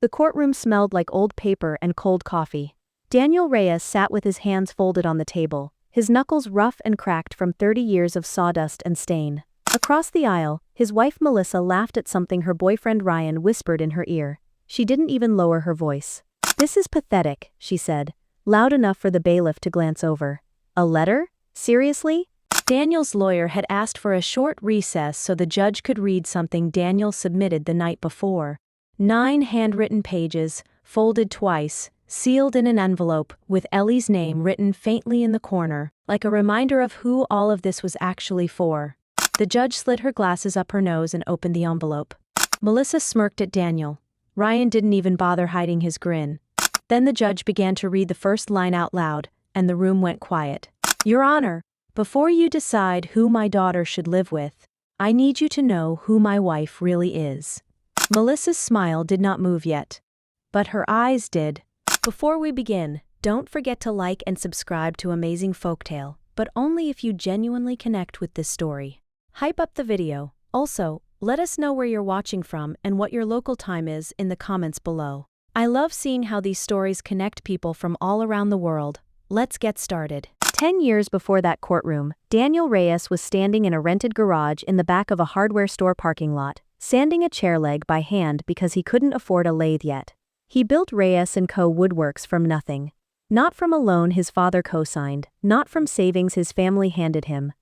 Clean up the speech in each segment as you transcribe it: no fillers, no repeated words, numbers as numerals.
The courtroom smelled like old paper and cold coffee. Daniel Reyes sat with his hands folded on the table, his knuckles rough and cracked from 30 years of sawdust and stain. Across the aisle, his wife Melissa laughed at something her boyfriend Ryan whispered in her ear. She didn't even lower her voice. "This is pathetic," she said, loud enough for the bailiff to glance over. "A letter? Seriously?" Daniel's lawyer had asked for a short recess so the judge could read something Daniel submitted the night before. 9 handwritten pages, folded twice, sealed in an envelope, with Ellie's name written faintly in the corner, like a reminder of who all of this was actually for. The judge slid her glasses up her nose and opened the envelope. Melissa smirked at Daniel. Ryan didn't even bother hiding his grin. Then the judge began to read the first line out loud, and the room went quiet. "Your Honor, before you decide who my daughter should live with, I need you to know who my wife really is." Melissa's smile did not move yet, but her eyes did. Before we begin, don't forget to like and subscribe to Amazing Folktale, but only if you genuinely connect with this story. Hype up the video. Also, let us know where you're watching from and what your local time is in the comments below. I love seeing how these stories connect people from all around the world. Let's get started. 10 years before that courtroom, Daniel Reyes was standing in a rented garage in the back of a hardware store parking lot, sanding a chair leg by hand because he couldn't afford a lathe yet. He built Reyes & Co. Woodworks from nothing. Not from a loan his father co-signed, not from savings his family handed him.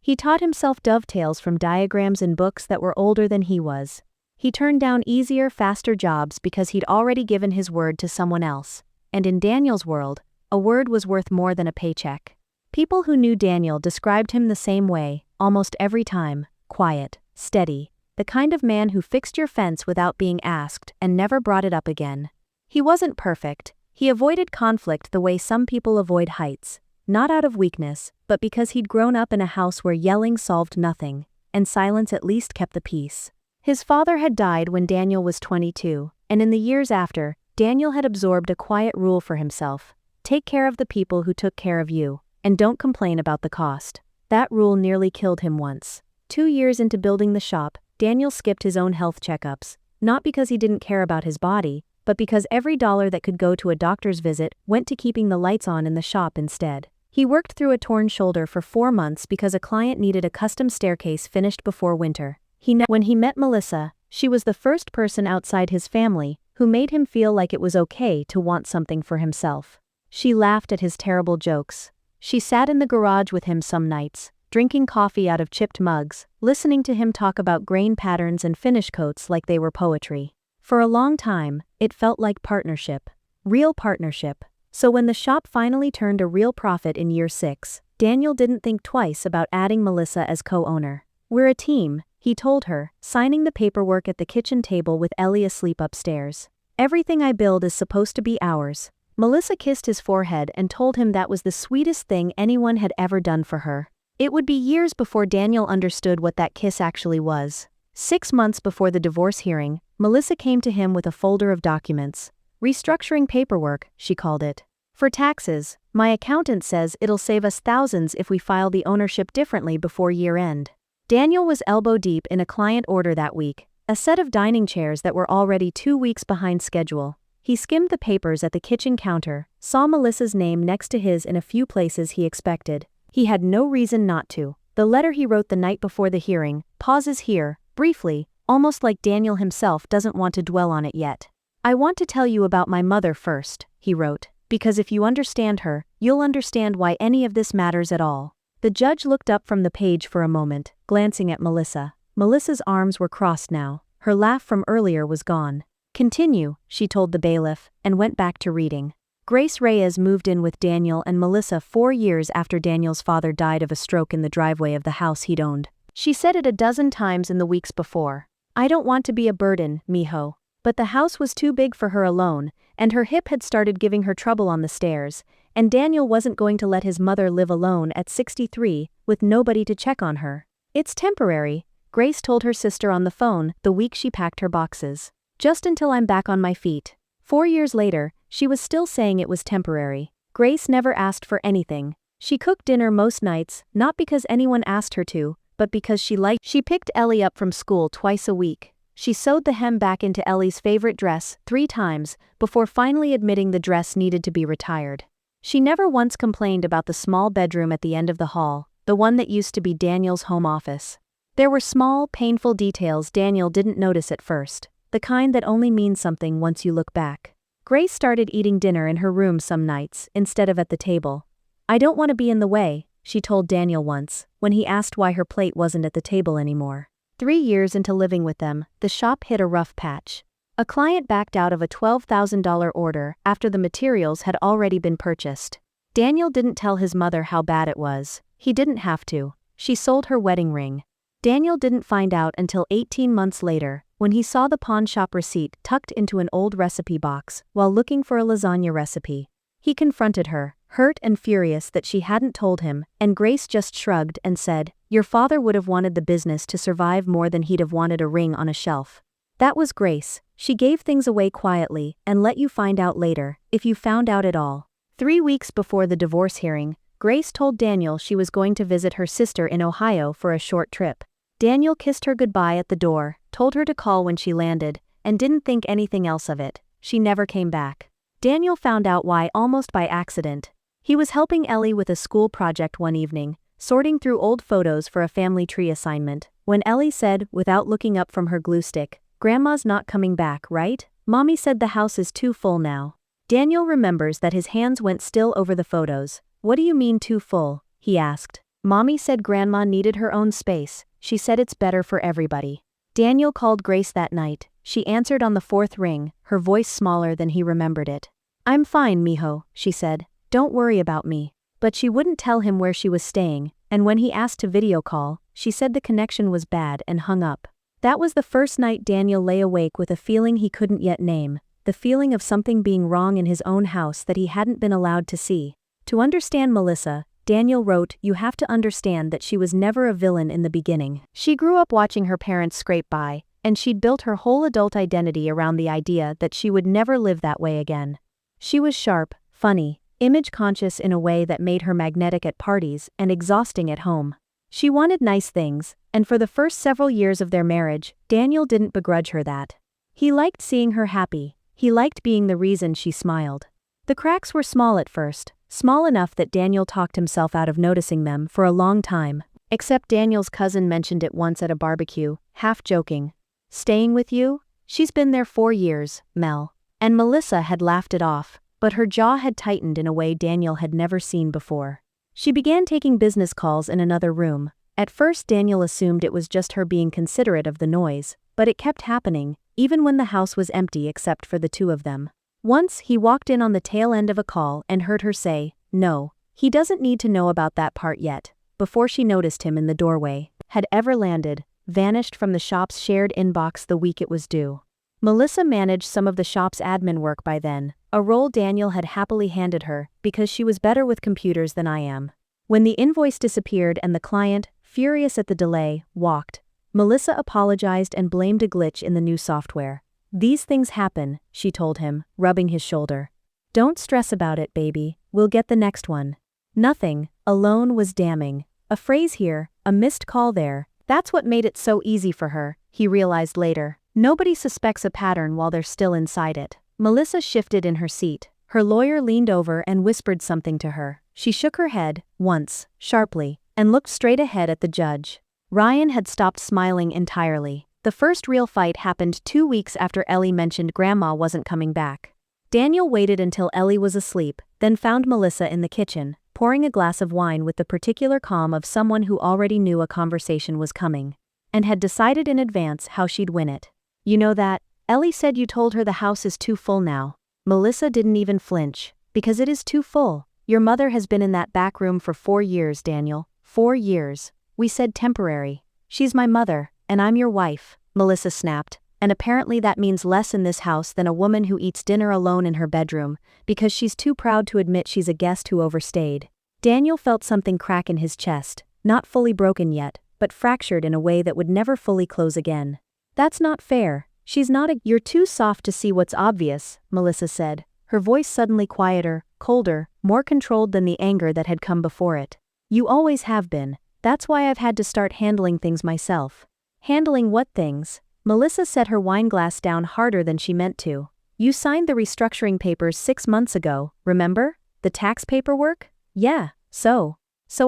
He taught himself dovetails from diagrams in books that were older than he was. He turned down easier, faster jobs because he'd already given his word to someone else. And in Daniel's world, a word was worth more than a paycheck. People who knew Daniel described him the same way, almost every time: quiet, steady, the kind of man who fixed your fence without being asked and never brought it up again. He wasn't perfect. He avoided conflict the way some people avoid heights, not out of weakness, but because he'd grown up in a house where yelling solved nothing, and silence at least kept the peace. His father had died when Daniel was 22, and in the years after, Daniel had absorbed a quiet rule for himself: take care of the people who took care of you, and don't complain about the cost. That rule nearly killed him once. 2 years into building the shop, Daniel skipped his own health checkups, not because he didn't care about his body, but because every dollar that could go to a doctor's visit went to keeping the lights on in the shop instead. He worked through a torn shoulder for 4 months because a client needed a custom staircase finished before winter. When he met Melissa, she was the first person outside his family who made him feel like it was okay to want something for himself. She laughed at his terrible jokes. She sat in the garage with him some nights, drinking coffee out of chipped mugs, listening to him talk about grain patterns and finish coats like they were poetry. For a long time, it felt like partnership. Real partnership. So when the shop finally turned a real profit in year 6, Daniel didn't think twice about adding Melissa as co-owner. "We're a team," he told her, signing the paperwork at the kitchen table with Ellie asleep upstairs. "Everything I build is supposed to be ours." Melissa kissed his forehead and told him that was the sweetest thing anyone had ever done for her. It would be years before Daniel understood what that kiss actually was. 6 months before the divorce hearing, Melissa came to him with a folder of documents. Restructuring paperwork, she called it. "For taxes, my accountant says it'll save us thousands if we file the ownership differently before year end." Daniel was elbow deep in a client order that week, a set of dining chairs that were already 2 weeks behind schedule. He skimmed the papers at the kitchen counter, saw Melissa's name next to his in a few places he expected. He had no reason not to. The letter he wrote the night before the hearing pauses here, briefly, almost like Daniel himself doesn't want to dwell on it yet. "I want to tell you about my mother first," he wrote, "because if you understand her, you'll understand why any of this matters at all." The judge looked up from the page for a moment, glancing at Melissa. Melissa's arms were crossed now. Her laugh from earlier was gone. "Continue," she told the bailiff, and went back to reading. Grace Reyes moved in with Daniel and Melissa 4 years after Daniel's father died of a stroke in the driveway of the house he'd owned. She said it a dozen times in the weeks before. "I don't want to be a burden, mijo." But the house was too big for her alone, and her hip had started giving her trouble on the stairs, and Daniel wasn't going to let his mother live alone at 63, with nobody to check on her. "It's temporary," Grace told her sister on the phone the week she packed her boxes. "Just until I'm back on my feet." 4 years later, she was still saying it was temporary. Grace never asked for anything. She cooked dinner most nights, not because anyone asked her to, but because she picked Ellie up from school twice a week. She sewed the hem back into Ellie's favorite dress 3 times before finally admitting the dress needed to be retired. She never once complained about the small bedroom at the end of the hall, the one that used to be Daniel's home office. There were small, painful details Daniel didn't notice at first, the kind that only means something once you look back. Grace started eating dinner in her room some nights, instead of at the table. "I don't want to be in the way," she told Daniel once, when he asked why her plate wasn't at the table anymore. 3 years into living with them, the shop hit a rough patch. A client backed out of a $12,000 order after the materials had already been purchased. Daniel didn't tell his mother how bad it was. He didn't have to. She sold her wedding ring. Daniel didn't find out until 18 months later, when he saw the pawn shop receipt tucked into an old recipe box while looking for a lasagna recipe. He confronted her, hurt and furious that she hadn't told him, and Grace just shrugged and said, "Your father would have wanted the business to survive more than he'd have wanted a ring on a shelf." That was Grace. She gave things away quietly and let you find out later, if you found out at all. 3 weeks before the divorce hearing, Grace told Daniel she was going to visit her sister in Ohio for a short trip. Daniel kissed her goodbye at the door, told her to call when she landed, and didn't think anything else of it. She never came back. Daniel found out why almost by accident. He was helping Ellie with a school project one evening, sorting through old photos for a family tree assignment, when Ellie said, without looking up from her glue stick, "Grandma's not coming back, right? Mommy said the house is too full now." Daniel remembers that his hands went still over the photos. "What do you mean too full?" he asked. "Mommy said Grandma needed her own space. She said it's better for everybody." Daniel called Grace that night. She answered on the 4th ring, her voice smaller than he remembered it. "I'm fine, mijo," she said. "Don't worry about me." But she wouldn't tell him where she was staying, and when he asked to video call, she said the connection was bad and hung up. That was the first night Daniel lay awake with a feeling he couldn't yet name, the feeling of something being wrong in his own house that he hadn't been allowed to see. To understand Melissa, Daniel wrote, "You have to understand that she was never a villain in the beginning. She grew up watching her parents scrape by, and she'd built her whole adult identity around the idea that she would never live that way again. She was sharp, funny, image-conscious in a way that made her magnetic at parties and exhausting at home. She wanted nice things, and for the first several years of their marriage, Daniel didn't begrudge her that. He liked seeing her happy. He liked being the reason she smiled. The cracks were small at first, small enough that Daniel talked himself out of noticing them for a long time, except Daniel's cousin mentioned it once at a barbecue, half joking. "Staying with you? She's been there 4 years, Mel." And Melissa had laughed it off, but her jaw had tightened in a way Daniel had never seen before. She began taking business calls in another room. At first Daniel assumed it was just her being considerate of the noise, but it kept happening, even when the house was empty except for the 2 of them. Once, he walked in on the tail end of a call and heard her say, "No, he doesn't need to know about that part yet," before she noticed him in the doorway, had ever landed, vanished from the shop's shared inbox the week it was due. Melissa managed some of the shop's admin work by then, a role Daniel had happily handed her because she was better with computers than I am. When the invoice disappeared and the client, furious at the delay, walked, Melissa apologized and blamed a glitch in the new software. "These things happen," she told him, rubbing his shoulder. "Don't stress about it, baby, we'll get the next one." Nothing, alone was damning. A phrase here, a missed call there, that's what made it so easy for her, he realized later. Nobody suspects a pattern while they're still inside it. Melissa shifted in her seat. Her lawyer leaned over and whispered something to her. She shook her head, once, sharply, and looked straight ahead at the judge. Ryan had stopped smiling entirely. The first real fight happened 2 weeks after Ellie mentioned Grandma wasn't coming back. Daniel waited until Ellie was asleep, then found Melissa in the kitchen, pouring a glass of wine with the particular calm of someone who already knew a conversation was coming, and had decided in advance how she'd win it. "You know that? Ellie said you told her the house is too full now." Melissa didn't even flinch. "Because it is too full. Your mother has been in that back room for 4 years, Daniel. 4 years. We said temporary. She's my mother, and I'm your wife," Melissa snapped, "and apparently that means less in this house than a woman who eats dinner alone in her bedroom, because she's too proud to admit she's a guest who overstayed." Daniel felt something crack in his chest, not fully broken yet, but fractured in a way that would never fully close again. "That's not fair. She's not a—" "You're too soft to see what's obvious," Melissa said, her voice suddenly quieter, colder, more controlled than the anger that had come before it. "You always have been. That's why I've had to start handling things myself." "Handling what things?" Melissa set her wine glass down harder than she meant to. You signed the restructuring papers 6 months ago, remember? The tax paperwork? Yeah, so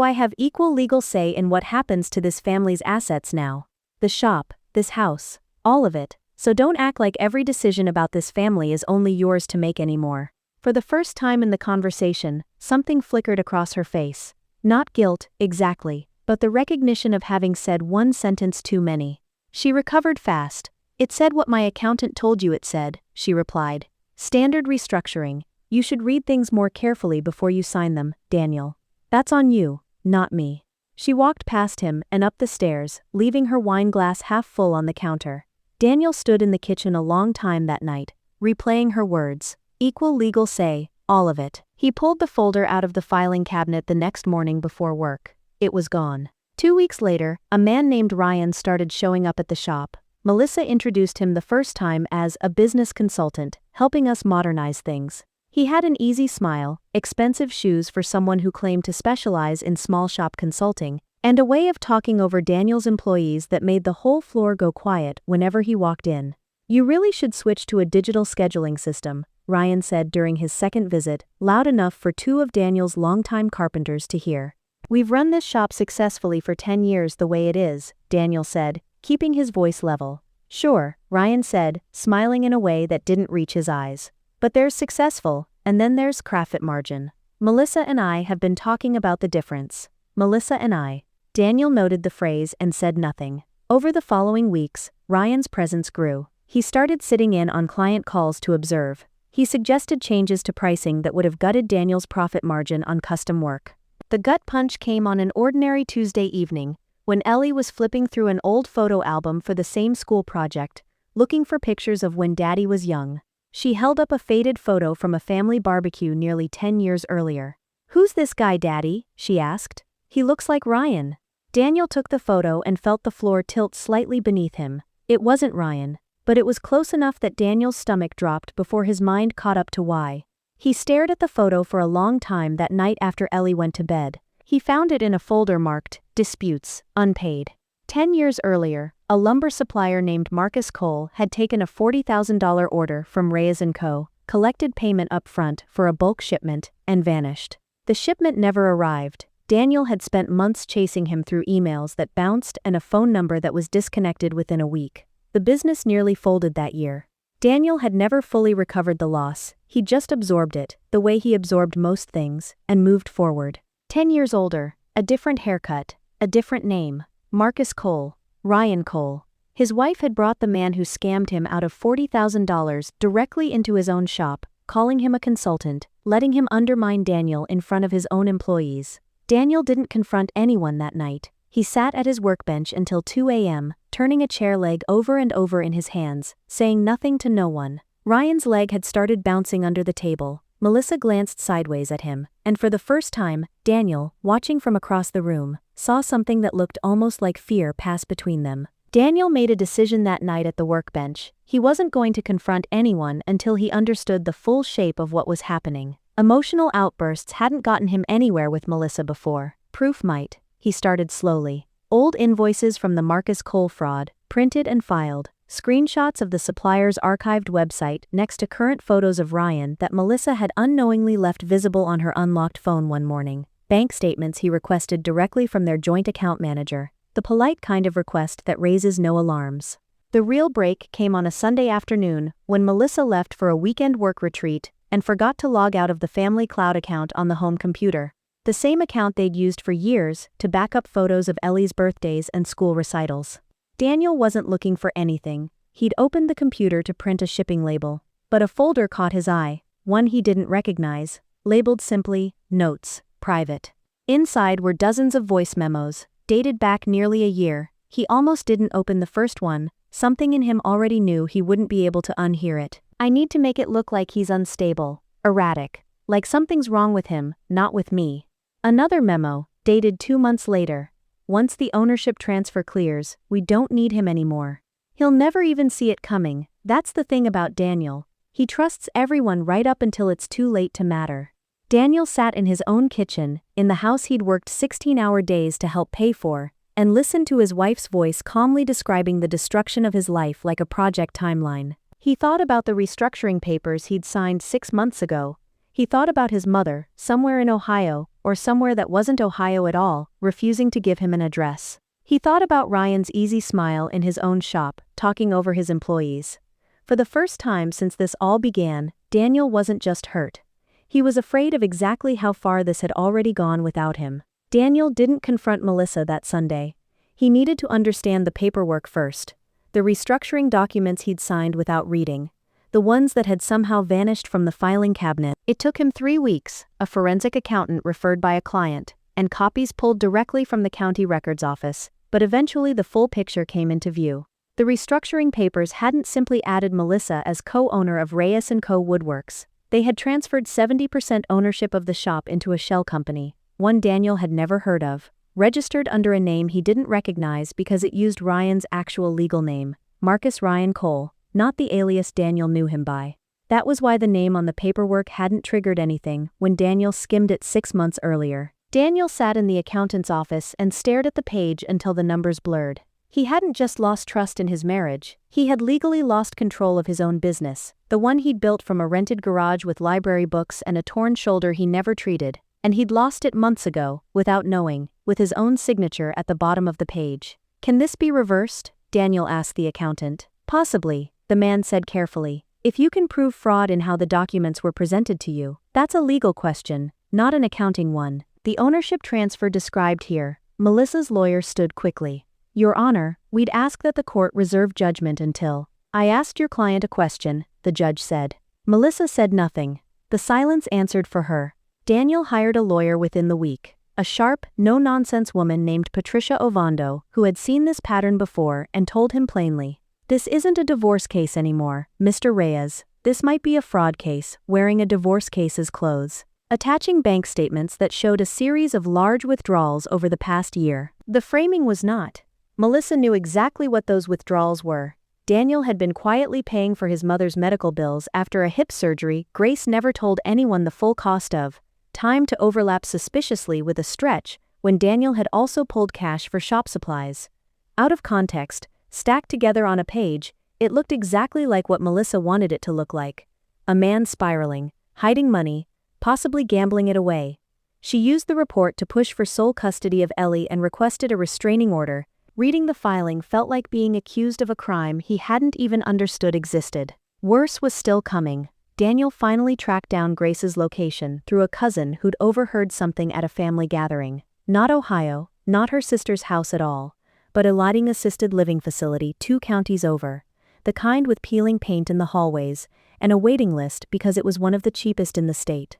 I have equal legal say in what happens to this family's assets now. The shop, this house, all of it. So don't act like every decision about this family is only yours to make anymore. For the first time in the conversation, something flickered across her face. Not guilt, exactly, but the recognition of having said one sentence too many. She recovered fast. It said what my accountant told you it said, she replied. Standard restructuring. You should read things more carefully before you sign them, Daniel. That's on you, not me. She walked past him and up the stairs, leaving her wine glass half full on the counter. Daniel stood in the kitchen a long time that night, replaying her words. Equal legal say, all of it. He pulled the folder out of the filing cabinet the next morning before work. It was gone. 2 weeks later, a man named Ryan started showing up at the shop. Melissa introduced him the first time as a business consultant, helping us modernize things. He had an easy smile, expensive shoes for someone who claimed to specialize in small shop consulting, and a way of talking over Daniel's employees that made the whole floor go quiet whenever he walked in. You really should switch to a digital scheduling system, Ryan said during his second visit, loud enough for 2 of Daniel's longtime carpenters to hear. We've run this shop successfully for 10 years the way it is, Daniel said, keeping his voice level. Sure, Ryan said, smiling in a way that didn't reach his eyes. But there's successful, and then there's profit margin. Melissa and I have been talking about the difference. Melissa and I. Daniel noted the phrase and said nothing. Over the following weeks, Ryan's presence grew. He started sitting in on client calls to observe. He suggested changes to pricing that would have gutted Daniel's profit margin on custom work. The gut punch came on an ordinary Tuesday evening, when Ellie was flipping through an old photo album for the same school project, looking for pictures of when Daddy was young. She held up a faded photo from a family barbecue nearly 10 years earlier. Who's this guy, Daddy? She asked. He looks like Ryan. Daniel took the photo and felt the floor tilt slightly beneath him. It wasn't Ryan, but it was close enough that Daniel's stomach dropped before his mind caught up to why. He stared at the photo for a long time that night after Ellie went to bed. He found it in a folder marked, Disputes, Unpaid. 10 years earlier, a lumber supplier named Marcus Cole had taken a $40,000 order from Reyes & Co., collected payment up front for a bulk shipment, and vanished. The shipment never arrived. Daniel had spent months chasing him through emails that bounced and a phone number that was disconnected within a week. The business nearly folded that year. Daniel had never fully recovered the loss. He just absorbed it, the way he absorbed most things, and moved forward. 10 years older, a different haircut, a different name. Marcus Cole, Ryan Cole. His wife had brought the man who scammed him out of $40,000 directly into his own shop, calling him a consultant, letting him undermine Daniel in front of his own employees. Daniel didn't confront anyone that night. He sat at his workbench until 2 a.m., turning a chair leg over and over in his hands, saying nothing to no one. Ryan's leg had started bouncing under the table. Melissa glanced sideways at him, and for the first time, Daniel, watching from across the room, saw something that looked almost like fear pass between them. Daniel made a decision that night at the workbench. He wasn't going to confront anyone until he understood the full shape of what was happening. Emotional outbursts hadn't gotten him anywhere with Melissa before. Proof might. He started slowly. Old invoices from the Marcus Cole fraud, printed and filed. Screenshots of the supplier's archived website next to current photos of Ryan that Melissa had unknowingly left visible on her unlocked phone one morning. Bank statements he requested directly from their joint account manager. The polite kind of request that raises no alarms. The real break came on a Sunday afternoon when Melissa left for a weekend work retreat and forgot to log out of the family cloud account on the home computer. The same account they'd used for years to back up photos of Ellie's birthdays and school recitals. Daniel wasn't looking for anything. He'd opened the computer to print a shipping label. But a folder caught his eye, one he didn't recognize, labeled simply, Notes, Private. Inside were dozens of voice memos, dated back nearly a year. He almost didn't open the first one. Something in him already knew he wouldn't be able to unhear it. I need to make it look like he's unstable, erratic, like something's wrong with him, not with me. Another memo, dated 2 months later. Once the ownership transfer clears, we don't need him anymore. He'll never even see it coming. That's the thing about Daniel. He trusts everyone right up until it's too late to matter. Daniel sat in his own kitchen, in the house he'd worked 16-hour days to help pay for, and listened to his wife's voice calmly describing the destruction of his life like a project timeline. He thought about the restructuring papers he'd signed 6 months ago. He thought about his mother, somewhere in Ohio, or somewhere that wasn't Ohio at all, refusing to give him an address. He thought about Ryan's easy smile in his own shop, talking over his employees. For the first time since this all began, Daniel wasn't just hurt. He was afraid of exactly how far this had already gone without him. Daniel didn't confront Melissa that Sunday. He needed to understand the paperwork first. The restructuring documents he'd signed without reading. The ones that had somehow vanished from the filing cabinet. It took him 3 weeks, a forensic accountant referred by a client, and copies pulled directly from the county records office, but eventually the full picture came into view. The restructuring papers hadn't simply added Melissa as co-owner of Reyes & Co. Woodworks. They had transferred 70% ownership of the shop into a shell company, one Daniel had never heard of, registered under a name he didn't recognize because it used Ryan's actual legal name, Marcus Ryan Cole, not the alias Daniel knew him by. That was why the name on the paperwork hadn't triggered anything when Daniel skimmed it 6 months earlier. Daniel sat in the accountant's office and stared at the page until the numbers blurred. He hadn't just lost trust in his marriage, he had legally lost control of his own business, the one he'd built from a rented garage with library books and a torn shoulder he never treated, and he'd lost it months ago, without knowing, with his own signature at the bottom of the page. "Can this be reversed?" Daniel asked the accountant. "Possibly," the man said carefully. "If you can prove fraud in how the documents were presented to you, that's a legal question, not an accounting one." The ownership transfer described here, Melissa's lawyer stood quickly. "Your Honor, we'd ask that the court reserve judgment until." "I asked your client a question," the judge said. Melissa said nothing. The silence answered for her. Daniel hired a lawyer within the week, a sharp, no-nonsense woman named Patricia Ovando, who had seen this pattern before and told him plainly, "This isn't a divorce case anymore, Mr. Reyes. This might be a fraud case, wearing a divorce case's clothes." Attaching bank statements that showed a series of large withdrawals over the past year. The framing was not. Melissa knew exactly what those withdrawals were. Daniel had been quietly paying for his mother's medical bills after a hip surgery Grace never told anyone the full cost of, time to overlap suspiciously with a stretch when Daniel had also pulled cash for shop supplies. Out of context, stacked together on a page, it looked exactly like what Melissa wanted it to look like. A man spiraling, hiding money, possibly gambling it away. She used the report to push for sole custody of Ellie and requested a restraining order. Reading the filing felt like being accused of a crime he hadn't even understood existed. Worse was still coming. Daniel finally tracked down Grace's location through a cousin who'd overheard something at a family gathering. Not Ohio, not her sister's house at all, but a lighting assisted living facility 2 counties over. The kind with peeling paint in the hallways, and a waiting list because it was one of the cheapest in the state.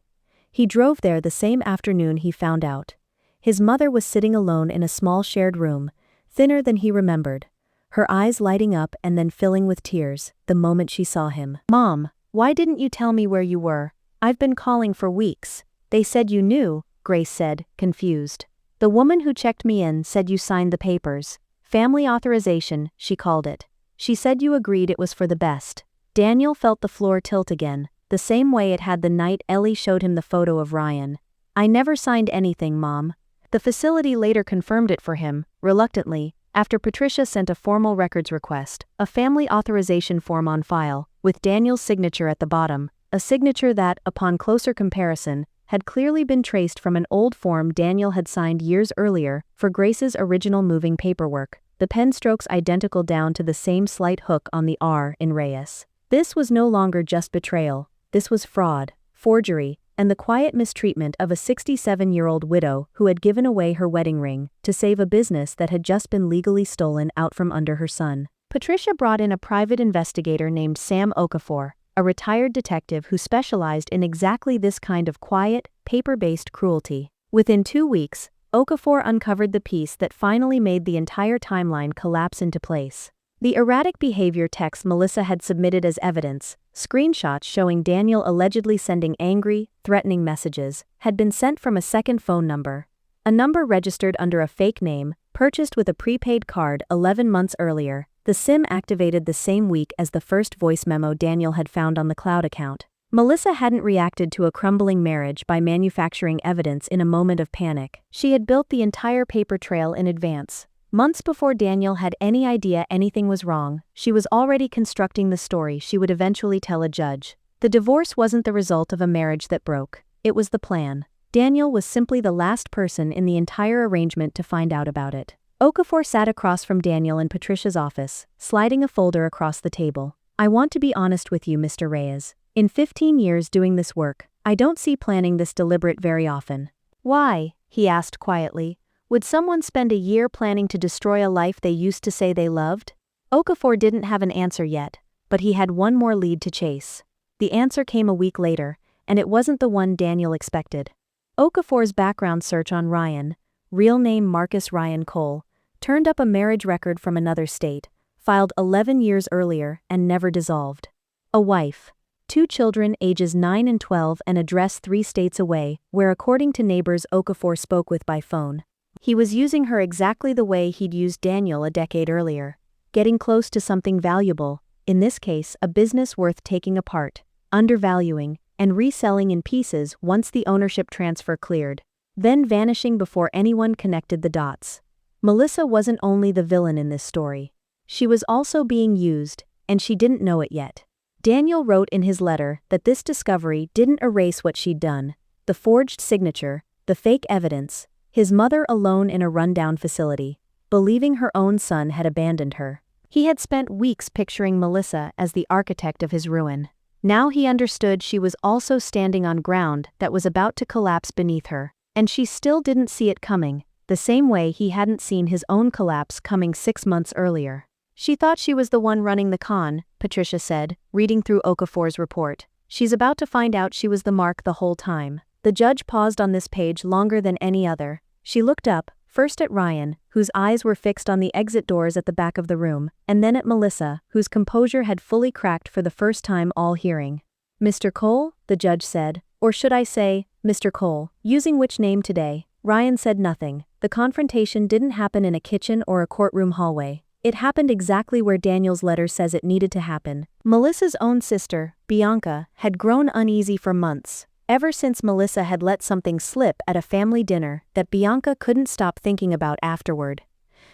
He drove there the same afternoon he found out. His mother was sitting alone in a small shared room, thinner than he remembered, her eyes lighting up and then filling with tears the moment she saw him. "Mom, why didn't you tell me where you were? I've been calling for weeks." "They said you knew," Grace said, confused. "The woman who checked me in said you signed the papers. Family authorization, she called it. She said you agreed it was for the best." Daniel felt the floor tilt again, the same way it had the night Ellie showed him the photo of Ryan. "I never signed anything, Mom." The facility later confirmed it for him, reluctantly, after Patricia sent a formal records request, a family authorization form on file, with Daniel's signature at the bottom, a signature that, upon closer comparison, had clearly been traced from an old form Daniel had signed years earlier for Grace's original moving paperwork, the pen strokes identical down to the same slight hook on the R in Reyes. This was no longer just betrayal, this was fraud, forgery, and the quiet mistreatment of a 67-year-old widow who had given away her wedding ring to save a business that had just been legally stolen out from under her son. Patricia brought in a private investigator named Sam Okafor, a retired detective who specialized in exactly this kind of quiet, paper-based cruelty. Within 2 weeks, Okafor uncovered the piece that finally made the entire timeline collapse into place. The erratic behavior text Melissa had submitted as evidence, screenshots showing Daniel allegedly sending angry, threatening messages, had been sent from a second phone number. A number registered under a fake name, purchased with a prepaid card 11 months earlier. The SIM activated the same week as the first voice memo Daniel had found on the cloud account. Melissa hadn't reacted to a crumbling marriage by manufacturing evidence in a moment of panic. She had built the entire paper trail in advance. Months before Daniel had any idea anything was wrong, she was already constructing the story she would eventually tell a judge. The divorce wasn't the result of a marriage that broke. It was the plan. Daniel was simply the last person in the entire arrangement to find out about it. Okafor sat across from Daniel in Patricia's office, sliding a folder across the table. "I want to be honest with you, Mr. Reyes. In 15 years doing this work, I don't see planning this deliberate very often." "Why?" he asked quietly. "Would someone spend a year planning to destroy a life they used to say they loved?" Okafor didn't have an answer yet, but he had one more lead to chase. The answer came a week later, and it wasn't the one Daniel expected. Okafor's background search on Ryan, real name Marcus Ryan Cole, turned up a marriage record from another state, filed 11 years earlier and never dissolved. A wife, 2 children ages 9 and 12, and address 3 states away, where according to neighbors Okafor spoke with by phone. He was using her exactly the way he'd used Daniel a decade earlier, getting close to something valuable, in this case a business worth taking apart, undervaluing, and reselling in pieces once the ownership transfer cleared, then vanishing before anyone connected the dots. Melissa wasn't only the villain in this story. She was also being used, and she didn't know it yet. Daniel wrote in his letter that this discovery didn't erase what she'd done: the forged signature, the fake evidence, his mother alone in a rundown facility, believing her own son had abandoned her. He had spent weeks picturing Melissa as the architect of his ruin. Now he understood she was also standing on ground that was about to collapse beneath her, and she still didn't see it coming, the same way he hadn't seen his own collapse coming 6 months earlier. "She thought she was the one running the con," Patricia said, reading through Okafor's report. "She's about to find out she was the mark the whole time." The judge paused on this page longer than any other. She looked up, first at Ryan, whose eyes were fixed on the exit doors at the back of the room, and then at Melissa, whose composure had fully cracked for the first time all hearing. "Mr. Cole," the judge said, "or should I say, Mr. Cole, using which name today?" Ryan said nothing. The confrontation didn't happen in a kitchen or a courtroom hallway. It happened exactly where Daniel's letter says it needed to happen. Melissa's own sister, Bianca, had grown uneasy for months, ever since Melissa had let something slip at a family dinner that Bianca couldn't stop thinking about afterward.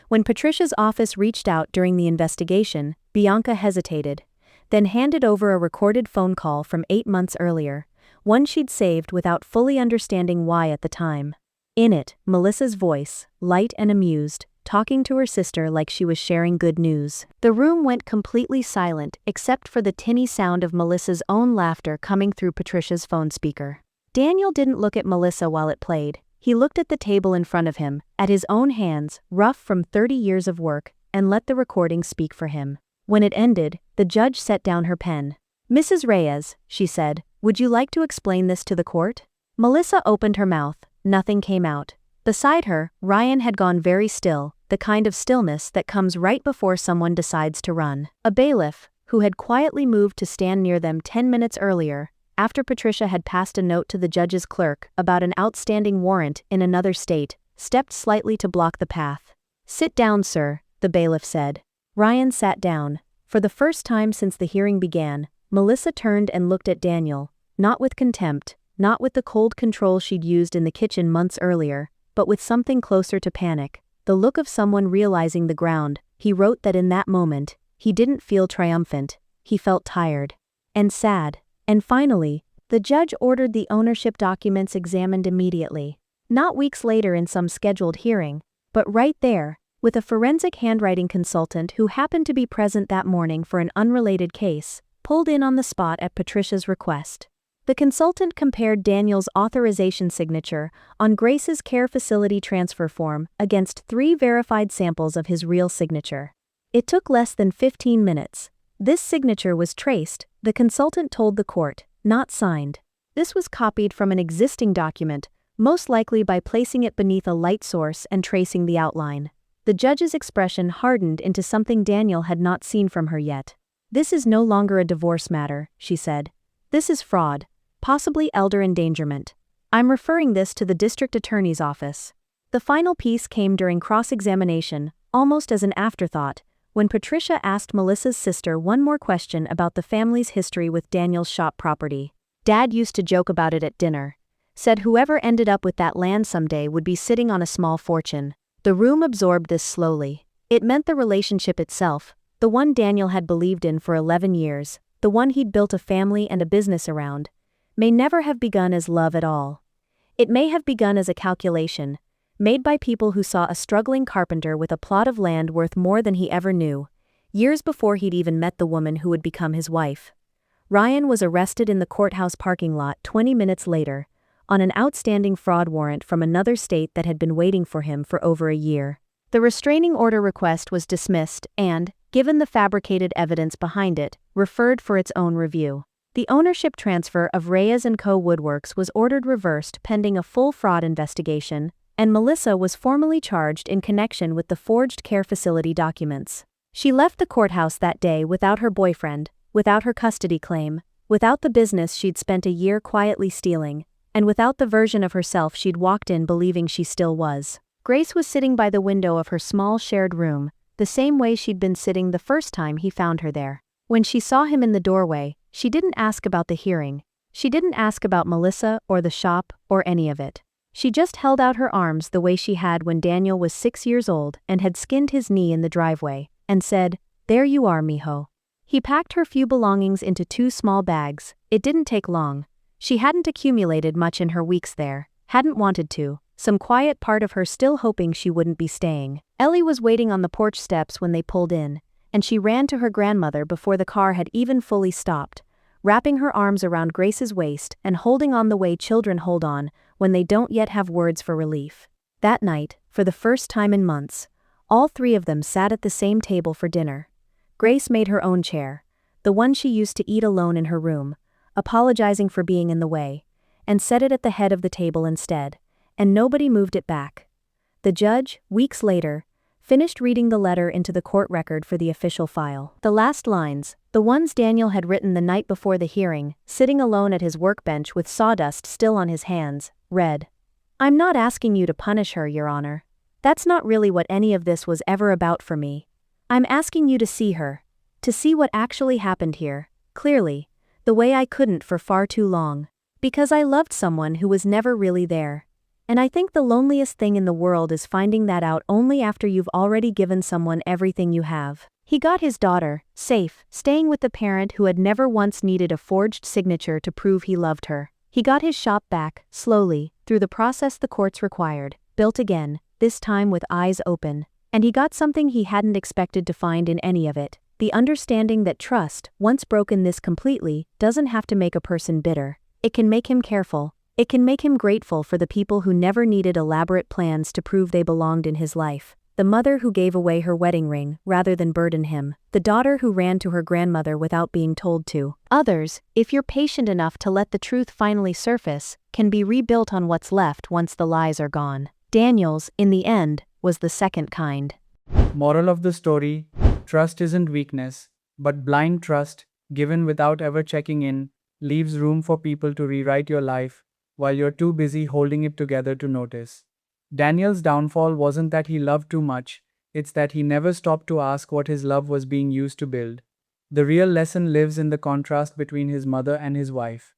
When Patricia's office reached out during the investigation, Bianca hesitated, then handed over a recorded phone call from 8 months earlier, one she'd saved without fully understanding why at the time. In it, Melissa's voice, light and amused, talking to her sister like she was sharing good news. The room went completely silent except for the tinny sound of Melissa's own laughter coming through Patricia's phone speaker. Daniel didn't look at Melissa while it played. He looked at the table in front of him, at his own hands, rough from 30 years of work, and let the recording speak for him. When it ended, the judge set down her pen. "Mrs. Reyes," she said, "would you like to explain this to the court?" Melissa opened her mouth. Nothing came out. Beside her, Ryan had gone very still, the kind of stillness that comes right before someone decides to run. A bailiff, who had quietly moved to stand near them 10 minutes earlier, after Patricia had passed a note to the judge's clerk about an outstanding warrant in another state, stepped slightly to block the path. "Sit down, sir," the bailiff said. Ryan sat down. For the first time since the hearing began, Melissa turned and looked at Daniel, not with contempt, not with the cold control she'd used in the kitchen months earlier, but with something closer to panic, the look of someone realizing the ground. He wrote that in that moment, he didn't feel triumphant, he felt tired. And sad. And finally, the judge ordered the ownership documents examined immediately. Not weeks later in some scheduled hearing, but right there, with a forensic handwriting consultant who happened to be present that morning for an unrelated case, pulled in on the spot at Patricia's request. The consultant compared Daniel's authorization signature on Grace's care facility transfer form against 3 verified samples of his real signature. It took less than 15 minutes. This signature was traced, the consultant told the court, not signed. This was copied from an existing document, most likely by placing it beneath a light source and tracing the outline. The judge's expression hardened into something Daniel had not seen from her yet. "This is no longer a divorce matter," she said. "This is fraud. Possibly elder endangerment. I'm referring this to the district attorney's office." The final piece came during cross-examination, almost as an afterthought, when Patricia asked Melissa's sister one more question about the family's history with Daniel's shop property. "Dad used to joke about it at dinner. Said whoever ended up with that land someday would be sitting on a small fortune. The room absorbed this slowly. It meant the relationship itself, the one Daniel had believed in for 11 years, the one he'd built a family and a business around, may never have begun as love at all. It may have begun as a calculation, made by people who saw a struggling carpenter with a plot of land worth more than he ever knew, years before he'd even met the woman who would become his wife. Ryan was arrested in the courthouse parking lot 20 minutes later, on an outstanding fraud warrant from another state that had been waiting for him for over a year. The restraining order request was dismissed and, given the fabricated evidence behind it, referred for its own review. The ownership transfer of Reyes & Co. Woodworks was ordered reversed pending a full fraud investigation, and Melissa was formally charged in connection with the forged care facility documents. She left the courthouse that day without her boyfriend, without her custody claim, without the business she'd spent a year quietly stealing, and without the version of herself she'd walked in believing she still was. Grace was sitting by the window of her small shared room, the same way she'd been sitting the first time he found her there. When she saw him in the doorway, she didn't ask about the hearing. She didn't ask about Melissa or the shop or any of it. She just held out her arms the way she had when Daniel was 6 years old and had skinned his knee in the driveway, and said, "There you are, mijo." He packed her few belongings into 2 small bags. It didn't take long. She hadn't accumulated much in her weeks there, hadn't wanted to, some quiet part of her still hoping she wouldn't be staying. Ellie was waiting on the porch steps when they pulled in, and she ran to her grandmother before the car had even fully stopped, wrapping her arms around Grace's waist and holding on the way children hold on when they don't yet have words for relief. That night, for the first time in months, all 3 of them sat at the same table for dinner. Grace made her own chair, the one she used to eat alone in her room, apologizing for being in the way, and set it at the head of the table instead, and nobody moved it back. The judge, weeks later, finished reading the letter into the court record for the official file. The last lines, the ones Daniel had written the night before the hearing, sitting alone at his workbench with sawdust still on his hands, read, "I'm not asking you to punish her, Your Honor. That's not really what any of this was ever about for me. I'm asking you to see her, to see what actually happened here, clearly, the way I couldn't for far too long, because I loved someone who was never really there. And I think the loneliest thing in the world is finding that out only after you've already given someone everything you have." He got his daughter, safe, staying with the parent who had never once needed a forged signature to prove he loved her. He got his shop back, slowly, through the process the courts required, built again, this time with eyes open. And he got something he hadn't expected to find in any of it, the understanding that trust, once broken this completely, doesn't have to make a person bitter. It can make him careful. It can make him grateful for the people who never needed elaborate plans to prove they belonged in his life. The mother who gave away her wedding ring rather than burden him. The daughter who ran to her grandmother without being told to. Others, if you're patient enough to let the truth finally surface, can be rebuilt on what's left once the lies are gone. Daniel's, in the end, was the second kind. Moral of the story: trust isn't weakness, but blind trust, given without ever checking in, leaves room for people to rewrite your life while you're too busy holding it together to notice. Daniel's downfall wasn't that he loved too much, it's that he never stopped to ask what his love was being used to build. The real lesson lives in the contrast between his mother and his wife.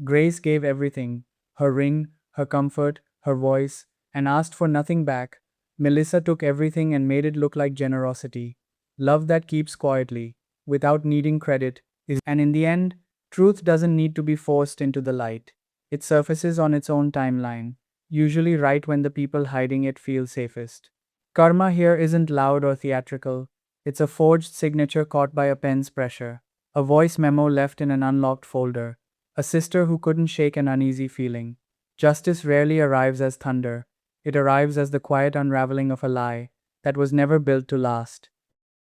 Grace gave everything: her ring, her comfort, her voice, and asked for nothing back. Melissa took everything and made it look like generosity. Love that keeps quietly, without needing credit, and in the end, truth doesn't need to be forced into the light. It surfaces on its own timeline, usually right when the people hiding it feel safest. Karma here isn't loud or theatrical. It's a forged signature caught by a pen's pressure, a voice memo left in an unlocked folder, a sister who couldn't shake an uneasy feeling. Justice rarely arrives as thunder. It arrives as the quiet unraveling of a lie that was never built to last.